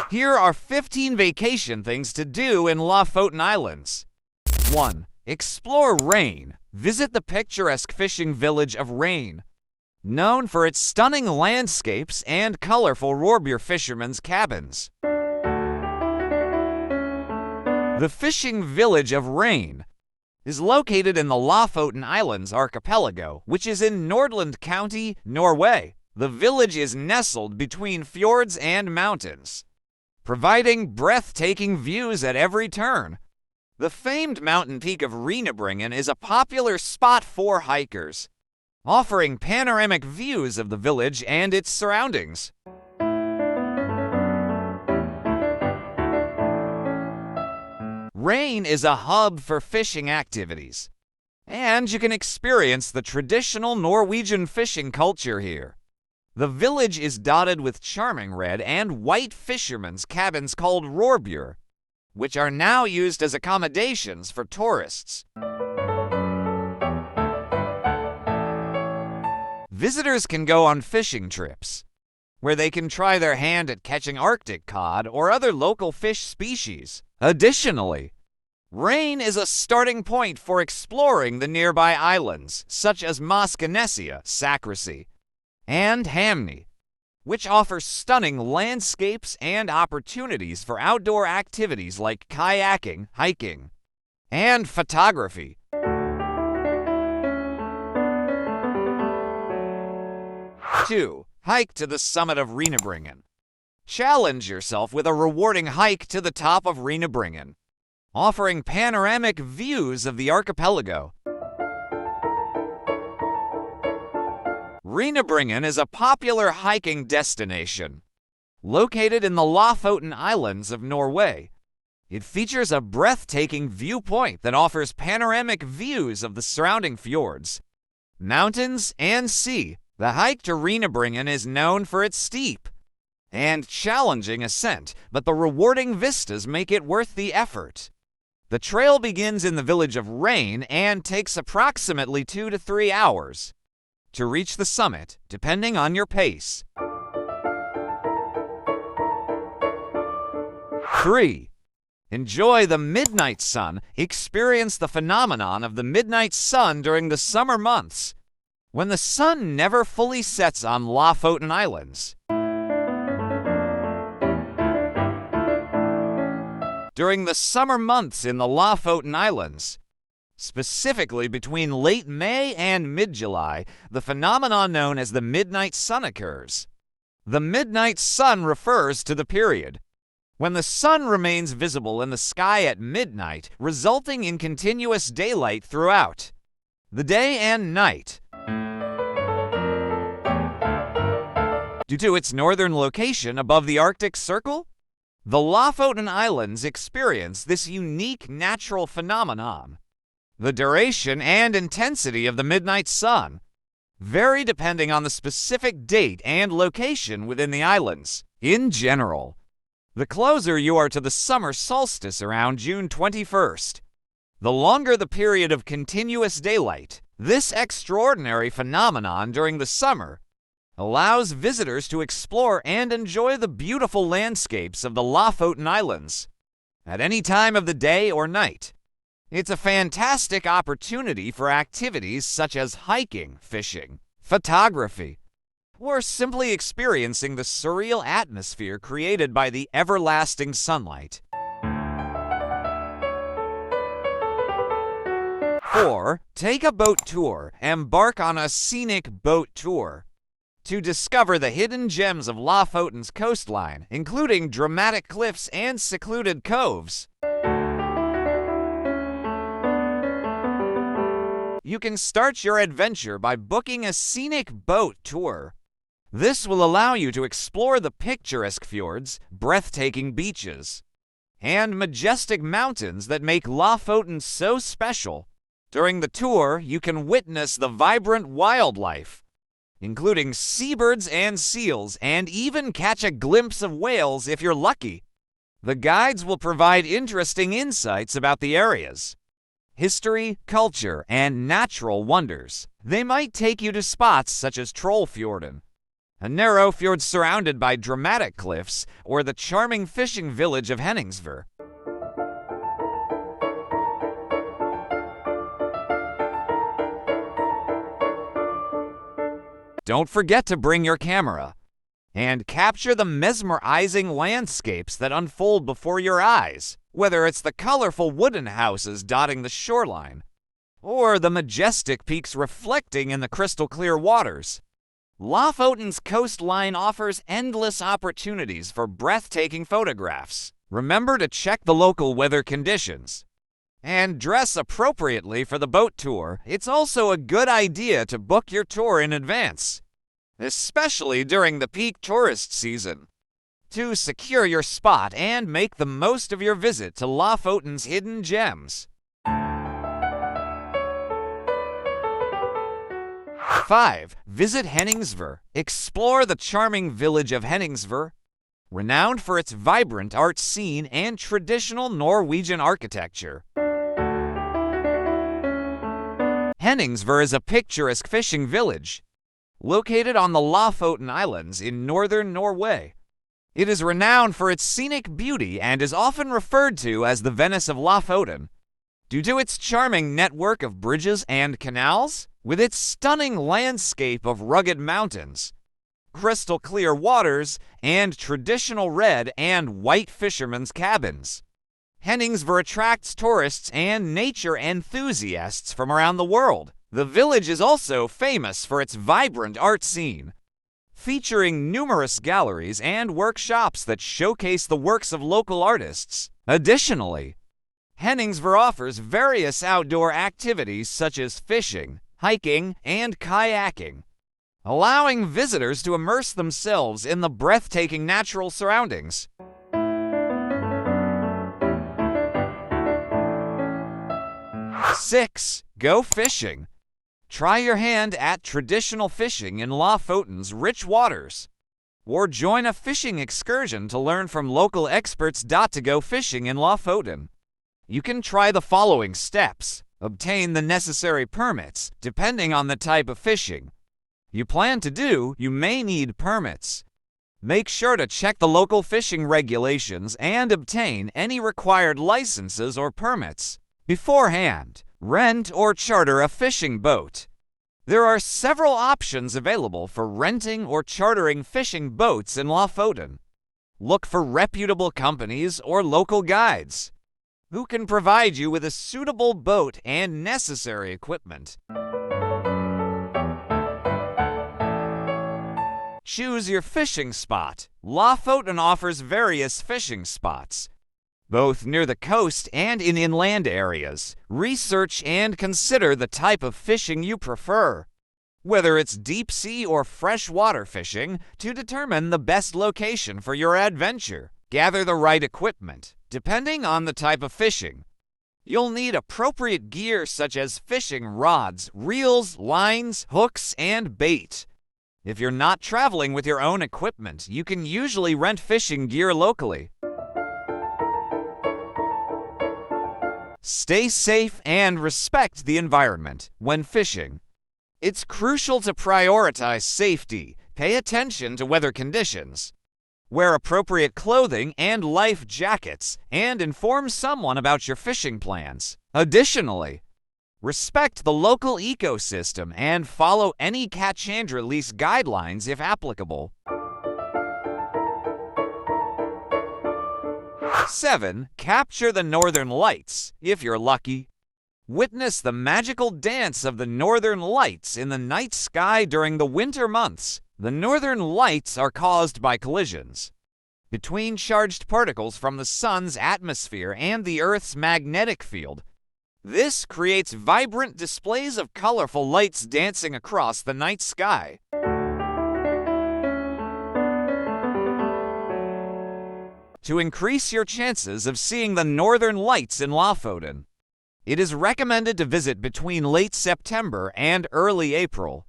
Here are 15 vacation things to do in Lofoten Islands. 1. Explore Reine. Visit the picturesque fishing village of Reine, known for its stunning landscapes and colorful Rorbuer fishermen's cabins. The fishing village of Reine is located in the Lofoten Islands archipelago, which is in Nordland County, Norway. The village is nestled between fjords and mountains, providing breathtaking views at every turn. The famed mountain peak of Reinebringen is a popular spot for hikers, offering panoramic views of the village and its surroundings. Reine is a hub for fishing activities, and you can experience the traditional Norwegian fishing culture here. The village is dotted with charming red and white fishermen's cabins called Rorbuer, which are now used as accommodations for tourists. Visitors can go on fishing trips, where they can try their hand at catching Arctic cod or other local fish species. Additionally, Reine is a starting point for exploring the nearby islands, such as Moskenesia, Sacrisy, and Hamney, which offers stunning landscapes and opportunities for outdoor activities like kayaking, hiking, and photography. 2. Hike to the summit of Reinebringen. Challenge yourself with a rewarding hike to the top of Reinebringen, offering panoramic views of the archipelago. Reinebringen is a popular hiking destination located in the Lofoten Islands of Norway. It features a breathtaking viewpoint that offers panoramic views of the surrounding fjords, mountains, and sea. The hike to Reinebringen is known for its steep and challenging ascent, but the rewarding vistas make it worth the effort. The trail begins in the village of Reine and takes approximately 2 to 3 hours to reach the summit, depending on your pace. 3. Enjoy the midnight sun. Experience the phenomenon of the midnight sun during the summer months, when the sun never fully sets on Lofoten Islands. During the summer months in the Lofoten Islands, specifically between late May and mid-July, the phenomenon known as the midnight sun occurs. The midnight sun refers to the period when the sun remains visible in the sky at midnight, resulting in continuous daylight throughout the day and night. Due to its northern location above the Arctic Circle, the Lofoten Islands experience this unique natural phenomenon. The duration and intensity of the midnight sun vary depending on the specific date and location within the islands. In general, the closer you are to the summer solstice around June 21st, the longer the period of continuous daylight. This extraordinary phenomenon during the summer allows visitors to explore and enjoy the beautiful landscapes of the Lofoten Islands at any time of the day or night. It's a fantastic opportunity for activities such as hiking, fishing, photography, or simply experiencing the surreal atmosphere created by the everlasting sunlight. 4. Take a boat tour. Embark on a scenic boat tour to discover the hidden gems of Lofoten's coastline, including dramatic cliffs and secluded coves. You can start your adventure by booking a scenic boat tour. This will allow you to explore the picturesque fjords, breathtaking beaches, and majestic mountains that make Lofoten so special. During the tour, you can witness the vibrant wildlife, including seabirds and seals, and even catch a glimpse of whales if you're lucky. The guides will provide interesting insights about the area's history, culture, and natural wonders. They might take you to spots such as Trollfjorden, a narrow fjord surrounded by dramatic cliffs, or the charming fishing village of Henningsvær. Don't forget to bring your camera and capture the mesmerizing landscapes that unfold before your eyes, whether it's the colorful wooden houses dotting the shoreline or the majestic peaks reflecting in the crystal clear waters. Lofoten's coastline offers endless opportunities for breathtaking photographs. Remember to check the local weather conditions and dress appropriately for the boat tour. It's also a good idea to book your tour in advance, especially during the peak tourist season, to secure your spot and make the most of your visit to Lofoten's hidden gems. 5. Visit Henningsvær. Explore the charming village of Henningsvær, renowned for its vibrant art scene and traditional Norwegian architecture. Henningsvær is a picturesque fishing village located on the Lofoten Islands in northern Norway. It is renowned for its scenic beauty and is often referred to as the Venice of Lofoten due to its charming network of bridges and canals, with its stunning landscape of rugged mountains, crystal clear waters, and traditional red and white fishermen's cabins. Henningsvær attracts tourists and nature enthusiasts from around the world. The village is also famous for its vibrant art scene, featuring numerous galleries and workshops that showcase the works of local artists. Additionally, Henningsvær offers various outdoor activities such as fishing, hiking, and kayaking, allowing visitors to immerse themselves in the breathtaking natural surroundings. Six, go fishing. Try your hand at traditional fishing in Lofoten's rich waters, or join a fishing excursion to learn from local experts. To go fishing in Lofoten, you can try the following steps. Obtain the necessary permits. Depending on the type of fishing you plan to do, you may need permits. Make sure to check the local fishing regulations and obtain any required licenses or permits beforehand. Rent or charter a fishing boat. There are several options available for renting or chartering fishing boats in Lofoten. Look for reputable companies or local guides who can provide you with a suitable boat and necessary equipment. Choose your fishing spot. Lofoten offers various fishing spots, both near the coast and in inland areas. Research and consider the type of fishing you prefer, whether it's deep sea or freshwater fishing, to determine the best location for your adventure. Gather the right equipment. Depending on the type of fishing, you'll need appropriate gear such as fishing rods, reels, lines, hooks, and bait. If you're not traveling with your own equipment, you can usually rent fishing gear locally. Stay safe and respect the environment when fishing. It's crucial to prioritize safety, pay attention to weather conditions, wear appropriate clothing and life jackets, and inform someone about your fishing plans. Additionally, respect the local ecosystem and follow any catch and release guidelines if applicable. 7. Capture the Northern Lights, if you're lucky. Witness the magical dance of the Northern Lights in the night sky during the winter months. The Northern Lights are caused by collisions between charged particles from the sun's atmosphere and the Earth's magnetic field. This creates vibrant displays of colorful lights dancing across the night sky. To increase your chances of seeing the Northern Lights in Lofoten, it is recommended to visit between late September and early April,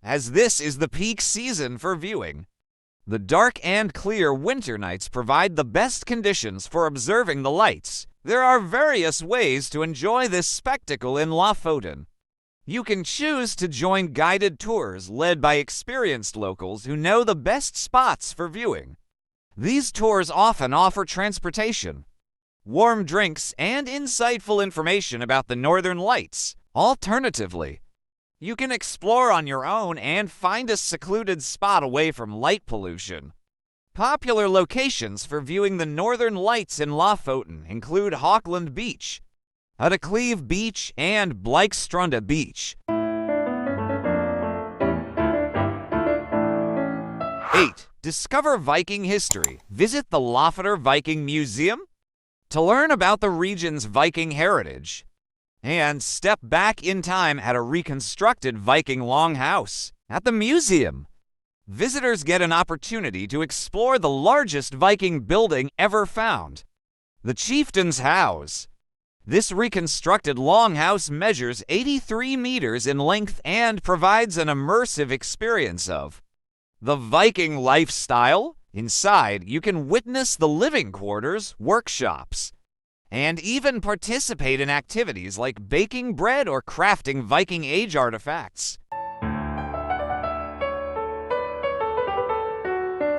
as this is the peak season for viewing. The dark and clear winter nights provide the best conditions for observing the lights. There are various ways to enjoy this spectacle in Lofoten. You can choose to join guided tours led by experienced locals who know the best spots for viewing. These tours often offer transportation, warm drinks, and insightful information about the Northern Lights. Alternatively, you can explore on your own and find a secluded spot away from light pollution. Popular locations for viewing the Northern Lights in Lofoten include Hawkland Beach, Udacleve Beach, and Bleikstranda Beach. 8. Discover Viking history. Visit the Lofoten Viking Museum to learn about the region's Viking heritage, and step back in time at a reconstructed Viking longhouse. At the museum, visitors get an opportunity to explore the largest Viking building ever found, the Chieftain's House. This reconstructed longhouse measures 83 meters in length and provides an immersive experience of the Viking lifestyle. Inside, you can witness the living quarters, workshops, and even participate in activities like baking bread or crafting Viking Age artifacts.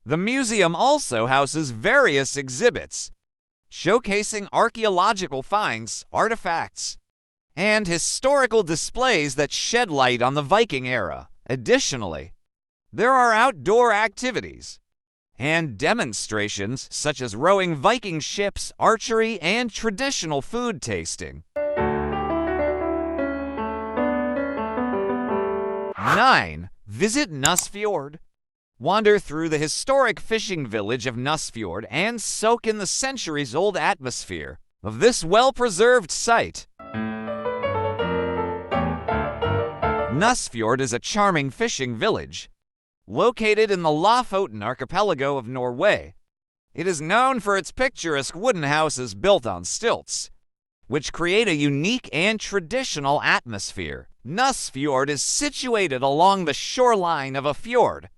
The museum also houses various exhibits, showcasing archaeological finds, artifacts, and historical displays that shed light on the Viking era. Additionally, there are outdoor activities and demonstrations such as rowing Viking ships, archery, and traditional food tasting. 9. Visit Nusfjord. Wander through the historic fishing village of Nusfjord and soak in the centuries-old atmosphere of this well-preserved site. Nusfjord is a charming fishing village located in the Lofoten archipelago of Norway. It is known for its picturesque wooden houses built on stilts, which create a unique and traditional atmosphere. Nusfjord is situated along the shoreline of a fjord,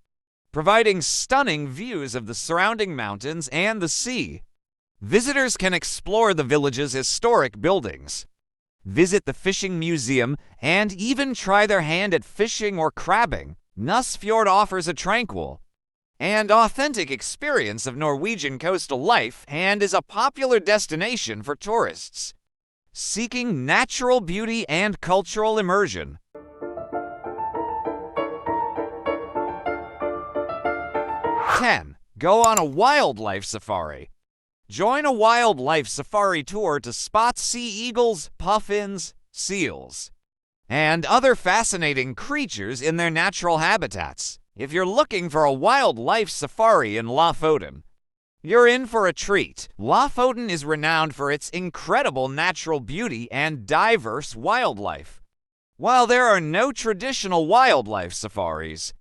providing stunning views of the surrounding mountains and the sea. Visitors can explore the village's historic buildings, visit the fishing museum, and even try their hand at fishing or crabbing. Nusfjord offers a tranquil and authentic experience of Norwegian coastal life and is a popular destination for tourists seeking natural beauty and cultural immersion. 10. Go on a wildlife safari. Join a wildlife safari tour to spot sea eagles, puffins, seals, and other fascinating creatures in their natural habitats. If you're looking for a wildlife safari in Lofoten, you're in for a treat. Lofoten is renowned for its incredible natural beauty and diverse wildlife. While there are no traditional wildlife safaris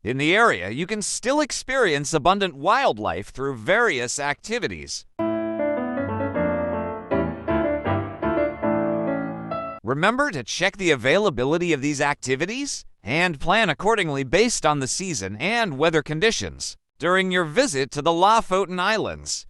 in the area, you can still experience abundant wildlife through various activities. Remember to check the availability of these activities and plan accordingly based on the season and weather conditions during your visit to the Lofoten Islands.